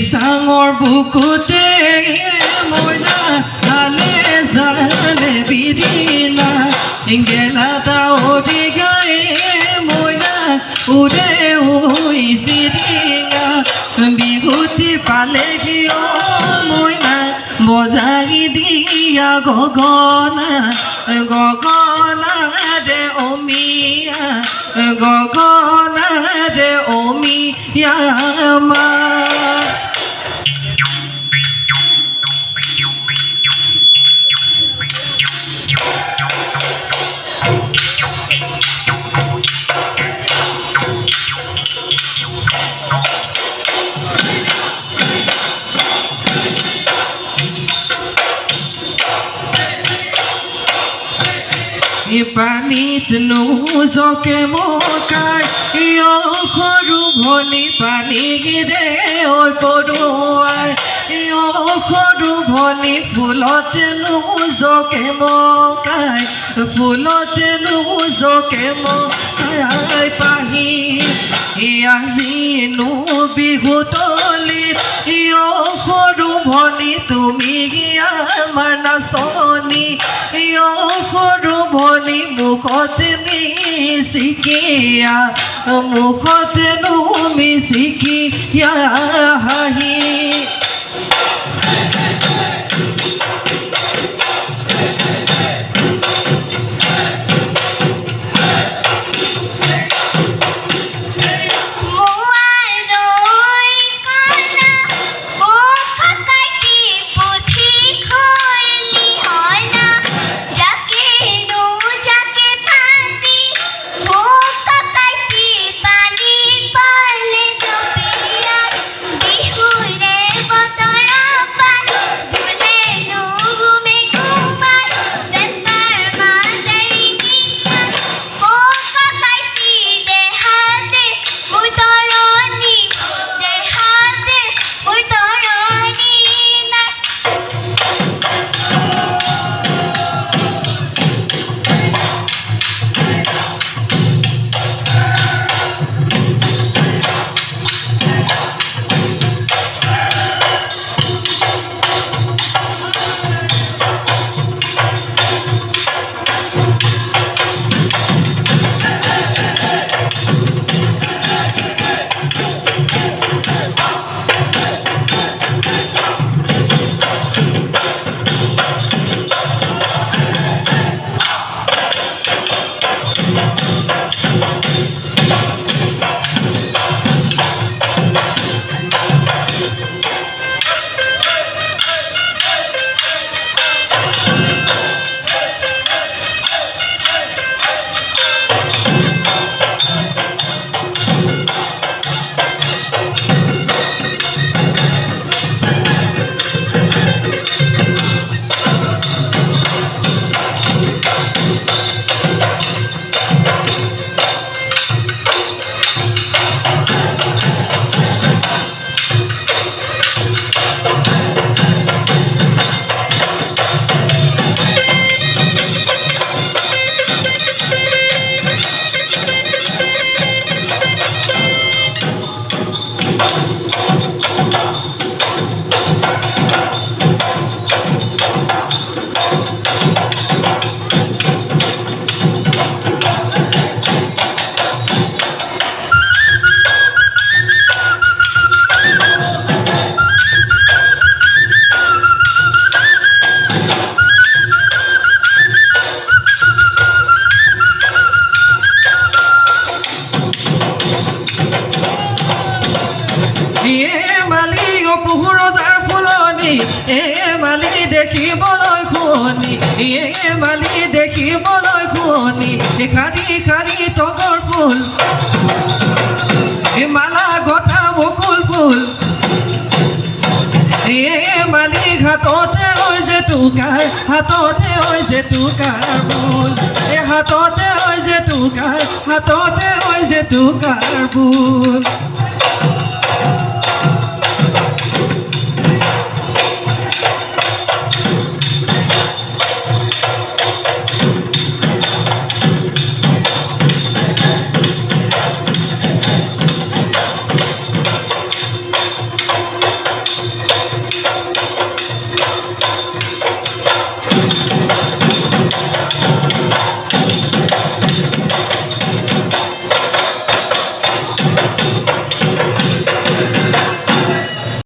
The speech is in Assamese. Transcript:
চাঙৰ বুকুতে মইনা হালে জালে বিদিনা গেলা দাউৰি গায়ে মইনা উৰে উই চিৰিঙা বিভূতি পালেহি অ মইনা বজাই দিয়া গগনা গগনা ৰে অমিয়া গগনা ৰে অমিয়া আমাৰ পানীত নোজকে মকাই সৰু ভনী পানী গিৰে ঐ পৰুৱাই সৰু ভনী ফুলতে নোজকে মকাই ফুলতে নোজকে মকাই পাহি আজি নো বিহুতলিত সৰু ভনী তুমি আমাৰ নাচনী সৰু ভনী মুখতে মিচিকিয়া মুখতে নো মিচিকিয়া হাঁহি মালি দেখিবলৈ শুৱনি মালি দেখিবলৈ শুৱনি খাৰি খাৰি তগৰ ফুল মালা গথা বকুল ফুল মালি হাততে হৈছে টুকাৰ হাততে হৈছে টুকাৰ ফুল হাততে হৈছে টুকাৰ হাততে হৈছে টুকাৰ ফুল